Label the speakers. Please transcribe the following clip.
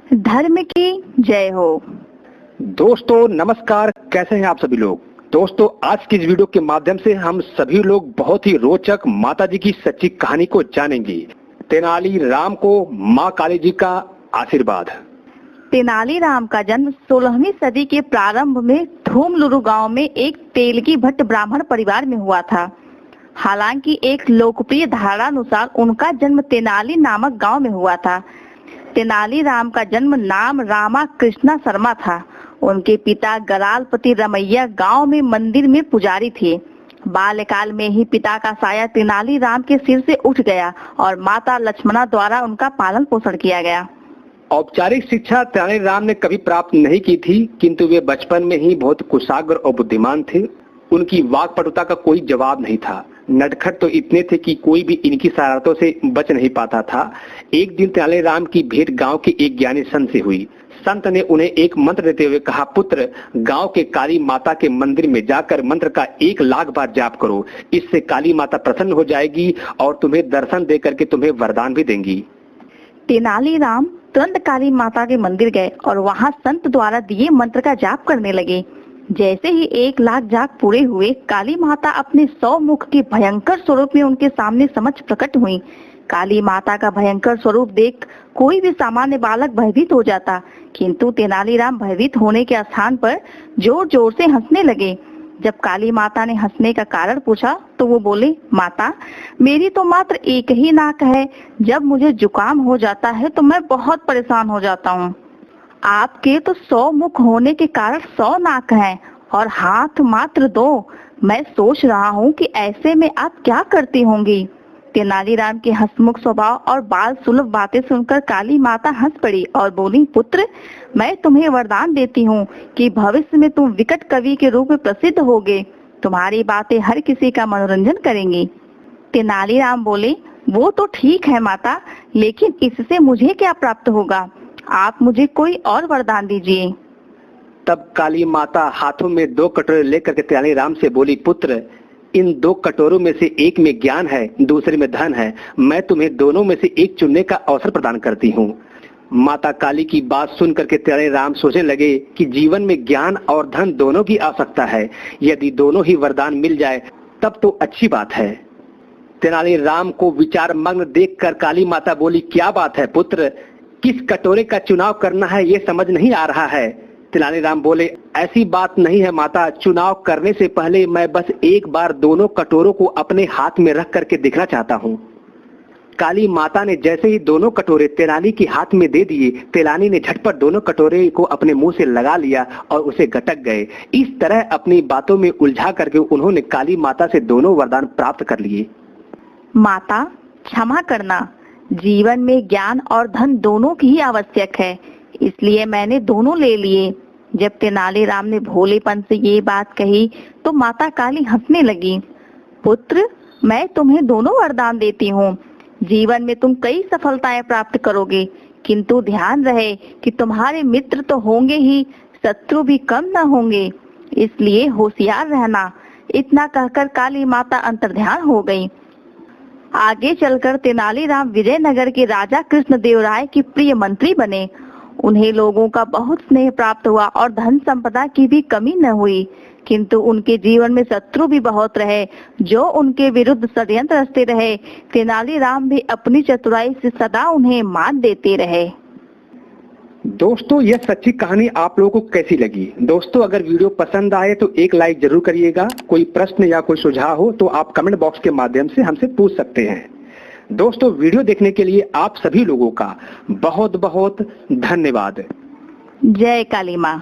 Speaker 1: धर्म की जय हो।
Speaker 2: दोस्तों नमस्कार, कैसे हैं आप सभी लोग। दोस्तों आज की इस वीडियो के माध्यम से हम सभी लोग बहुत ही रोचक माताजी की सच्ची कहानी को जानेंगे। तेनाली राम को माँ काली जी का आशीर्वाद।
Speaker 1: तेनालीराम का जन्म 16वीं सदी के प्रारंभ में धूमलुरु गांव में एक तेलगी भट्ट ब्राह्मण परिवार में हुआ था। हालांकि एक लोकप्रिय धारणानुसार उनका जन्म तेनाली नामक गांव में हुआ था। तेनालीराम का जन्म नाम रामा कृष्णा शर्मा था। उनके पिता गरालपति रमैया गांव में मंदिर में पुजारी थे। बाल्यकाल में ही पिता का साया तेनालीराम के सिर से उठ गया और माता लक्ष्मणा द्वारा उनका पालन पोषण किया गया।
Speaker 2: औपचारिक शिक्षा तेनालीराम ने कभी प्राप्त नहीं की थी, किंतु वे बचपन में ही बहुत कुशाग्र और बुद्धिमान थे। उनकी वाक्पटुता का कोई जवाब नहीं था। नटखट तो इतने थे कि कोई भी इनकी शरारतों से बच नहीं पाता था। एक दिन तेनालीराम की भेंट गांव के एक ज्ञानी संत से हुई। संत ने उन्हें एक मंत्र देते हुए कहा, पुत्र गांव के काली माता के मंदिर में जाकर मंत्र का 1,00,000 बार जाप करो। इससे काली माता प्रसन्न हो जाएगी और तुम्हें दर्शन दे करके तुम्हें वरदान भी देंगी।
Speaker 1: तेनालीराम तुरंत काली माता के मंदिर गए और वहां संत द्वारा दिए मंत्र का जाप करने लगे। जैसे ही 1,00,000 जाप पूरे हुए, काली माता अपने 100 मुख के भयंकर स्वरूप में उनके सामने समक्ष प्रकट हुई। काली माता का भयंकर स्वरूप देख कोई भी सामान्य बालक भयभीत हो जाता, किंतु तेनालीराम भयभीत होने के स्थान पर जोर जोर से हंसने लगे। जब काली माता ने हंसने का कारण पूछा तो वो बोले, माता मेरी तो मात्र एक ही नाक है। जब मुझे जुकाम हो जाता है तो मैं बहुत परेशान हो जाता हूँ। आपके तो 100 मुख होने के कारण 100 नाक हैं और हाथ मात्र 2। मैं सोच रहा हूँ कि ऐसे में आप क्या करती होंगी। तेनालीराम के हंसमुख स्वभाव और बाल सुलभ बातें सुनकर काली माता हंस पड़ी और बोली, पुत्र मैं तुम्हें वरदान देती हूँ कि भविष्य में तुम विकट कवि के रूप में प्रसिद्ध होगे। तुम्हारी बातें हर किसी का मनोरंजन करेंगी। तेनालीराम बोले, वो तो ठीक है माता, लेकिन इससे मुझे क्या प्राप्त होगा। आप मुझे कोई और वरदान दीजिए।
Speaker 2: तब काली माता हाथों में 2 कटोरे लेकर के तेनालीराम से बोली, पुत्र इन 2 कटोरों में से एक में ज्ञान है, दूसरे में धन है। मैं तुम्हें दोनों में से एक चुनने का अवसर प्रदान करती हूँ। माता काली की बात सुन करके तेनालीराम सोचने लगे कि जीवन में ज्ञान और धन दोनों की आवश्यकता है। यदि दोनों ही वरदान मिल जाए तब तो अच्छी बात है। तेनालीराम को विचार मग्न देखकर काली माता बोली, क्या बात है पुत्र, किस कटोरे का चुनाव करना है ये समझ नहीं आ रहा है। तेनालीराम बोले, ऐसी बात नहीं है माता, चुनाव करने से पहले मैं बस एक बार दोनों कटोरों को अपने हाथ में रख करके देखना चाहता हूँ। काली माता ने जैसे ही दोनों कटोरे तेनाली के हाथ में दे दिए, तेनाली ने झटपट दोनों कटोरे को अपने मुंह से लगा लिया और उसे गटक गए। इस तरह अपनी बातों में उलझा करके उन्होंने काली माता से दोनों वरदान प्राप्त कर लिए।
Speaker 1: माता क्षमा करना, जीवन में ज्ञान और धन दोनों की ही आवश्यक है, इसलिए मैंने दोनों ले लिए। जब तेनालीराम ने भोलेपन से ये बात कही तो माता काली हंसने लगी। पुत्र मैं तुम्हें दोनों वरदान देती हूँ। जीवन में तुम कई सफलताएं प्राप्त करोगे, किंतु ध्यान रहे कि तुम्हारे मित्र तो होंगे ही, शत्रु भी कम न होंगे, इसलिए होशियार रहना। इतना कहकर काली माता अंतर्ध्यान हो गई। आगे चलकर तेनालीराम विजयनगर के राजा कृष्णदेव राय के प्रिय मंत्री बने। उन्हें लोगों का बहुत स्नेह प्राप्त हुआ और धन संपदा की भी कमी न हुई, किंतु उनके जीवन में शत्रु भी बहुत रहे जो उनके विरुद्ध षड्यंत्र रचते रहे। तेनालीराम भी अपनी चतुराई से सदा उन्हें मात देते रहे।
Speaker 2: दोस्तों यह सच्ची कहानी आप लोगों को कैसी लगी। दोस्तों अगर वीडियो पसंद आए तो एक लाइक जरूर करिएगा। कोई प्रश्न या कोई सुझाव हो तो आप कमेंट बॉक्स के माध्यम से हमसे पूछ सकते हैं। दोस्तों वीडियो देखने के लिए आप सभी लोगों का बहुत बहुत धन्यवाद।
Speaker 1: जय काली माँ।